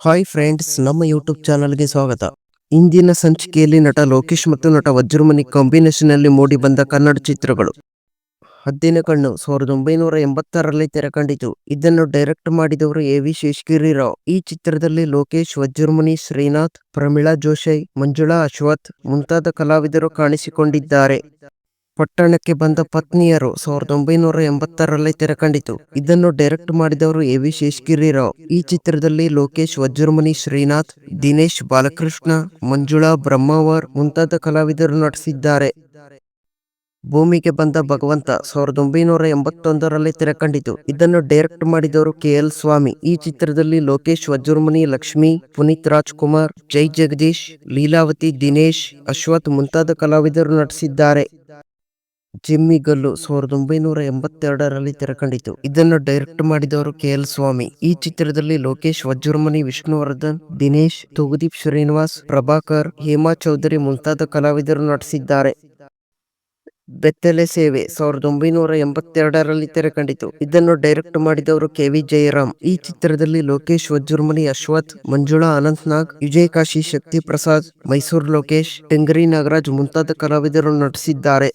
Hi friends, ನಮ್ಮ YouTube ಚಾನಲ್ಗೆ ಸ್ವಾಗತ. ಇಂದಿನ ಸಂಚಿಕೆಯಲ್ಲಿ ನಟ ಲೋಕೇಶ್ ಮತ್ತು ನಟ ವಜ್ರಮುನಿ ಕಾಂಬಿನೇಷನ್ ನಲ್ಲಿ ಮೂಡಿ ಬಂದ ಕನ್ನಡ ಚಿತ್ರಗಳು. ಹದ್ದಿನ ಕಣ್ಣು 1986ರಲ್ಲಿ ತೆರೆಕಂಡಿತು. ಇದನ್ನು ಡೈರೆಕ್ಟ್ ಮಾಡಿದವರು ಎ.ವಿ. ಶೇಷಗಿರಿ ರಾವ್. ಈ ಚಿತ್ರದಲ್ಲಿ ಲೋಕೇಶ್, ವಜ್ರಮುನಿ, ಶ್ರೀನಾಥ್, ಪ್ರಮೀಳಾ ಜೋಶಿ, ಮಂಜುಳಾ ಅಶ್ವಥ್ ಮುಂತಾದ ಕಲಾವಿದರು ಕಾಣಿಸಿಕೊಂಡಿದ್ದಾರೆ. ಪಟ್ಟಣಕ್ಕೆ ಬಂದ ಪತ್ನಿಯರು 1986ರಲ್ಲಿ ತೆರೆಕಂಡಿತು. ಇದನ್ನು ಡೈರೆಕ್ಟ್ ಮಾಡಿದವರು ಎ.ವಿ. ಶೇಷಗಿರಿ ರಾವ್. ಈ ಚಿತ್ರದಲ್ಲಿ ಲೋಕೇಶ್, ವಜ್ರಮುನಿ, ಶ್ರೀನಾಥ್, ದಿನೇಶ್, ಬಾಲಕೃಷ್ಣ, ಮಂಜುಳಾ, ಬ್ರಹ್ಮಾವರ್ ಮುಂತಾದ ಕಲಾವಿದರು ನಟಿಸಿದ್ದಾರೆ. ಭೂಮಿಗೆ ಬಂದ ಭಗವಂತ 1981ರಲ್ಲಿ ತೆರೆಕಂಡಿತು. ಇದನ್ನು ಡೈರೆಕ್ಟ್ ಮಾಡಿದವರು ಕೆ.ಎಲ್. ಸ್ವಾಮಿ. ಈ ಚಿತ್ರದಲ್ಲಿ ಲೋಕೇಶ್, ವಜ್ರಮುನಿ, ಲಕ್ಷ್ಮಿ, ಪುನೀತ್ ರಾಜ್ಕುಮಾರ್, ಜೈ ಜಗದೀಶ್, ಲೀಲಾವತಿ, ದಿನೇಶ್, ಅಶ್ವಥ್ ಮುಂತಾದ ಕಲಾವಿದರು ನಟಿಸಿದ್ದಾರೆ. ಜಿಮ್ಮಿಗಲ್ಲು 1982ರಲ್ಲಿ ತೆರೆಕಂಡಿತು. ಇದನ್ನು ಡೈರೆಕ್ಟ್ ಮಾಡಿದವರು ಕೆ.ಎಲ್. ಸ್ವಾಮಿ. ಈ ಚಿತ್ರದಲ್ಲಿ ಲೋಕೇಶ್, ವಜ್ರಮುನಿ, ವಿಷ್ಣುವರ್ಧನ್, ದಿನೇಶ್, ತೂಗುದೀಪ್ ಶ್ರೀನಿವಾಸ್, ಪ್ರಭಾಕರ್, ಹೇಮಾ ಚೌಧರಿ ಮುಂತಾದ ಕಲಾವಿದರು ನಟಿಸಿದ್ದಾರೆ. ಬೆತ್ತಲೆ ಸೇವೆ 1982ರಲ್ಲಿ ತೆರೆಕಂಡಿತು. ಇದನ್ನು ಡೈರೆಕ್ಟ್ ಮಾಡಿದವರು ಕೆ.ವಿ. ಜಯರಾಮ್. ಈ ಚಿತ್ರದಲ್ಲಿ ಲೋಕೇಶ್, ವಜ್ರಮುನಿ, ಅಶ್ವಥ್, ಮಂಜುಳಾ, ಅನಂತ್ನಾಗ್, ವಿಜಯ್ ಕಾಶಿ, ಶಕ್ತಿ ಪ್ರಸಾದ್, ಮೈಸೂರು ಲೋಕೇಶ್, ಟಿಂಗರಿ ನಾಗರಾಜ್ ಮುಂತಾದ ಕಲಾವಿದರು ನಟಿಸಿದ್ದಾರೆ.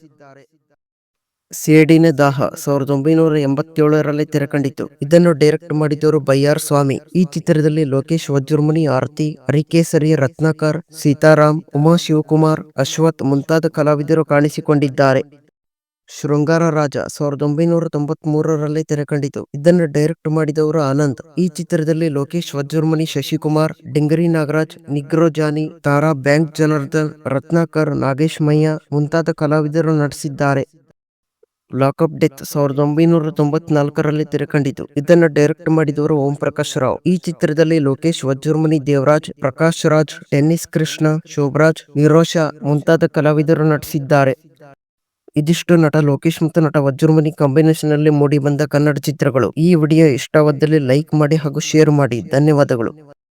ಸೇಡಿನ ದಾಹ 1987ರಲ್ಲಿ ತೆರೆಕಂಡಿತು. ಇದನ್ನು ಡೈರೆಕ್ಟ್ ಮಾಡಿದವರು ಬೈಯಾರ್ ಸ್ವಾಮಿ. ಈ ಚಿತ್ರದಲ್ಲಿ ಲೋಕೇಶ್, ವಜ್ರಮುನಿ, ಆರತಿ, ಹರಿಕೇಸರಿ, ರತ್ನಾಕರ್, ಸೀತಾರಾಮ್, ಉಮಾ ಶಿವಕುಮಾರ್, ಅಶ್ವಥ್ ಮುಂತಾದ ಕಲಾವಿದರು ಕಾಣಿಸಿಕೊಂಡಿದ್ದಾರೆ. ಶೃಂಗಾರ ರಾಜ 1993ರಲ್ಲಿ ತೆರೆಕಂಡಿತು. ಇದನ್ನು ಡೈರೆಕ್ಟ್ ಮಾಡಿದವರು ಆನಂದ್. ಈ ಚಿತ್ರದಲ್ಲಿ Lokesh, Vajramuni, Shashikumar, Dingri Nagaraj, Negro Johnny, Tara, Bank Janardhan, Ratnakar, Nagesh Mayya ಮುಂತಾದ ಕಲಾವಿದರು ನಟಿಸಿದ್ದಾರೆ. ಲಾಕಪ್ ಡೆತ್ 1994ರಲ್ಲಿ ತೆರೆಕಂಡಿತು. ಇದನ್ನು ಡೈರೆಕ್ಟ್ ಮಾಡಿದವರು ಓಂ ಪ್ರಕಾಶ್ ರಾವ್. ಈ ಚಿತ್ರದಲ್ಲಿ ಲೋಕೇಶ್, ವಜ್ರಮುನಿ, ದೇವರಾಜ್, ಪ್ರಕಾಶ್ ರಾಜ್, ಟೆನ್ನಿಸ್ ಕೃಷ್ಣ, ಶೋಭರಾಜ್, ನಿರೋಷಾ ಮುಂತಾದ ಕಲಾವಿದರು ನಟಿಸಿದ್ದಾರೆ. ಇದಿಷ್ಟು ನಟ ಲೋಕೇಶ್ ಮತ್ತು ನಟ ವಜ್ರಮುನಿ ಕಾಂಬಿನೇಷನ್ ನಲ್ಲಿ ಮೂಡಿ ಬಂದ ಕನ್ನಡ ಚಿತ್ರಗಳು. ಈ ವಿಡಿಯೋ ಇಷ್ಟವಾದಲ್ಲಿ ಲೈಕ್ ಮಾಡಿ ಹಾಗೂ ಶೇರ್ ಮಾಡಿ. ಧನ್ಯವಾದಗಳು.